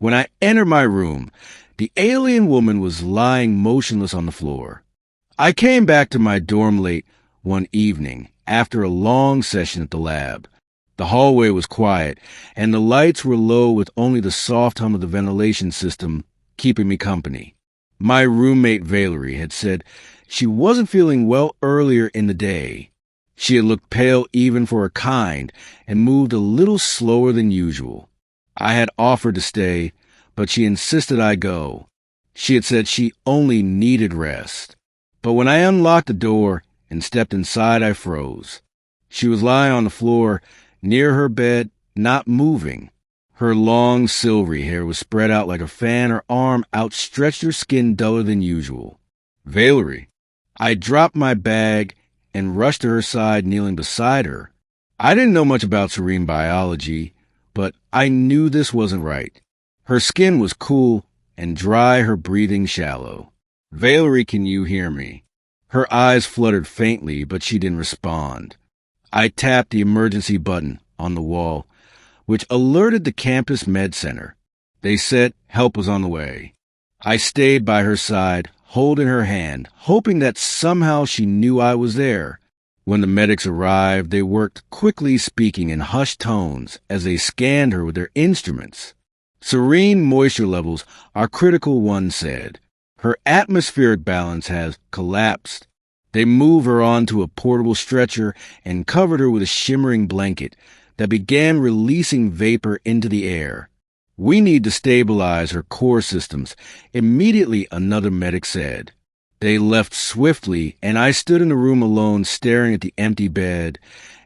When I entered my room, the alien woman was lying motionless on the floor. I came back to my dorm late one evening after a long session at the lab. The hallway was quiet, and the lights were low with only the soft hum of the ventilation system keeping me company. My roommate Valerie had said she wasn't feeling well earlier in the day. She had looked pale even for her kind and moved a little slower than usual. I had offered to stay, but she insisted I go. She had said she only needed rest. But when I unlocked the door and stepped inside, I froze. She was lying on the floor near her bed, not moving. Her long, silvery hair was spread out like a fan. Her arm outstretched, her skin duller than usual. Valerie. I dropped my bag and rushed to her side, kneeling beside her. I didn't know much about serene biology, but I knew this wasn't right. Her skin was cool and dry, her breathing shallow. Valerie, can you hear me? Her eyes fluttered faintly, but she didn't respond. I tapped the emergency button on the wall, which alerted the campus med center. They said help was on the way. I stayed by her side, holding her hand, hoping that somehow she knew I was there. When the medics arrived, they worked quickly, speaking in hushed tones as they scanned her with their instruments. Serene moisture levels are critical, one said. Her atmospheric balance has collapsed. They moved her onto a portable stretcher and covered her with a shimmering blanket that began releasing vapor into the air. We need to stabilize her core systems, immediately, another medic said. They left swiftly, and I stood in the room alone, staring at the empty bed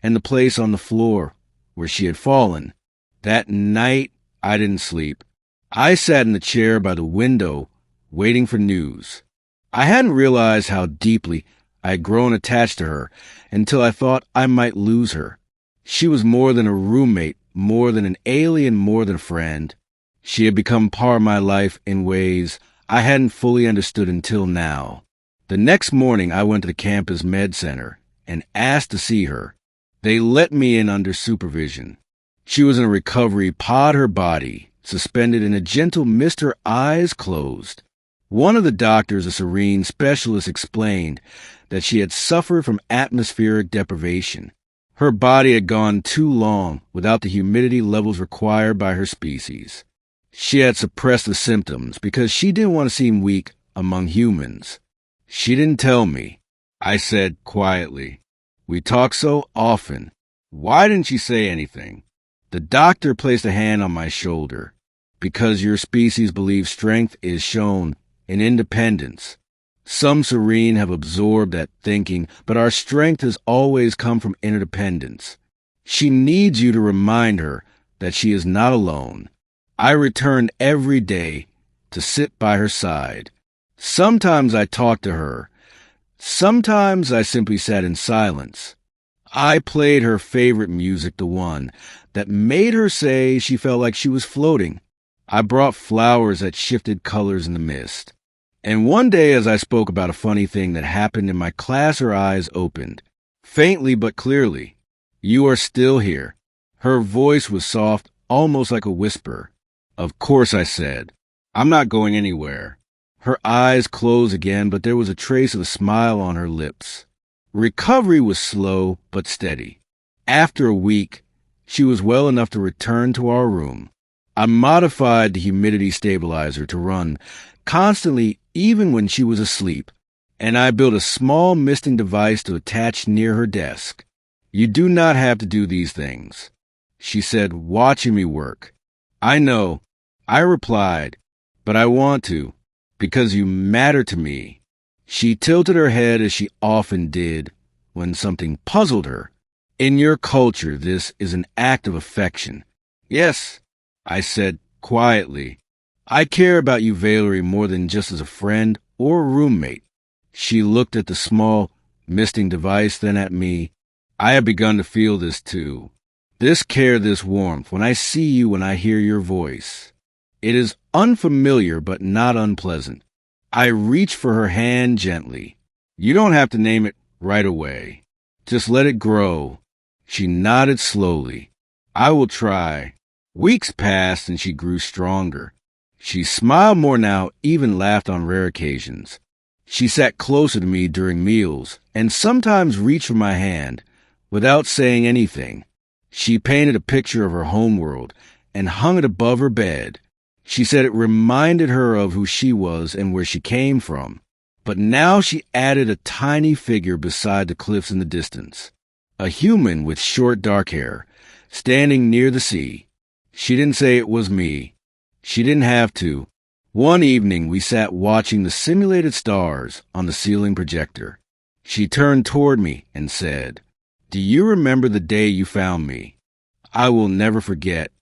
and the place on the floor where she had fallen. That night, I didn't sleep. I sat in the chair by the window, waiting for news. I hadn't realized how deeply I had grown attached to her until I thought I might lose her. She was more than a roommate, more than an alien, more than a friend. She had become part of my life in ways I hadn't fully understood until now. The next morning, I went to the campus med center and asked to see her. They let me in under supervision. She was in a recovery pod, her body suspended in a gentle mist, her eyes closed. One of the doctors, a serene specialist, explained that she had suffered from atmospheric deprivation. Her body had gone too long without the humidity levels required by her species. She had suppressed the symptoms because she didn't want to seem weak among humans. She didn't tell me. I said quietly, "We talk so often. Why didn't she say anything?" The doctor placed a hand on my shoulder. "Because your species believes strength is shown in independence. Some serene have absorbed that thinking, but our strength has always come from interdependence. She needs you to remind her that she is not alone." I returned every day to sit by her side. Sometimes I talked to her. Sometimes I simply sat in silence. I played her favorite music, the one that made her say she felt like she was floating. I brought flowers that shifted colors in the mist. And one day, as I spoke about a funny thing that happened in my class, her eyes opened, faintly but clearly. "You are still here." Her voice was soft, almost like a whisper. "Of course," I said. "I'm not going anywhere." Her eyes closed again, but there was a trace of a smile on her lips. Recovery was slow but steady. After a week, she was well enough to return to our room. I modified the humidity stabilizer to run constantly even when she was asleep, and I built a small misting device to attach near her desk. "You do not have to do these things," she said, watching me work. "I know," I replied, "but I want to, because you matter to me." She tilted her head as she often did when something puzzled her. "In your culture, this is an act of affection." "Yes," I said quietly. "I care about you, Valerie, more than just as a friend or a roommate." She looked at the small misting device, then at me. "I have begun to feel this too. This care, this warmth, when I see you, when I hear your voice. It is unfamiliar, but not unpleasant." I reached for her hand gently. "You don't have to name it right away. Just let it grow." She nodded slowly. "I will try." Weeks passed and she grew stronger. She smiled more now, even laughed on rare occasions. She sat closer to me during meals and sometimes reached for my hand without saying anything. She painted a picture of her homeworld and hung it above her bed. She said it reminded her of who she was and where she came from. But now she added a tiny figure beside the cliffs in the distance. A human with short dark hair, standing near the sea. She didn't say it was me. She didn't have to. One evening we sat watching the simulated stars on the ceiling projector. She turned toward me and said, "Do you remember the day you found me? I will never forget."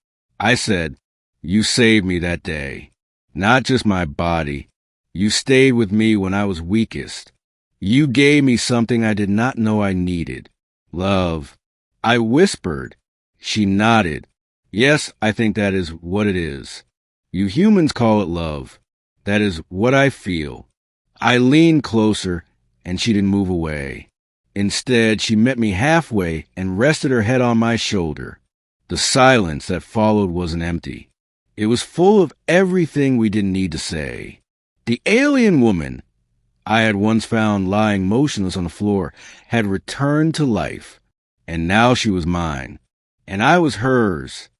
I said, "You saved me that day. Not just my body. You stayed with me when I was weakest. You gave me something I did not know I needed. Love." I whispered. She nodded. "Yes, I think that is what it is. You humans call it love. That is what I feel." I leaned closer, and she didn't move away. Instead, she met me halfway and rested her head on my shoulder. The silence that followed wasn't empty. It was full of everything we didn't need to say. The alien woman I had once found lying motionless on the floor had returned to life, and now she was mine, and I was hers.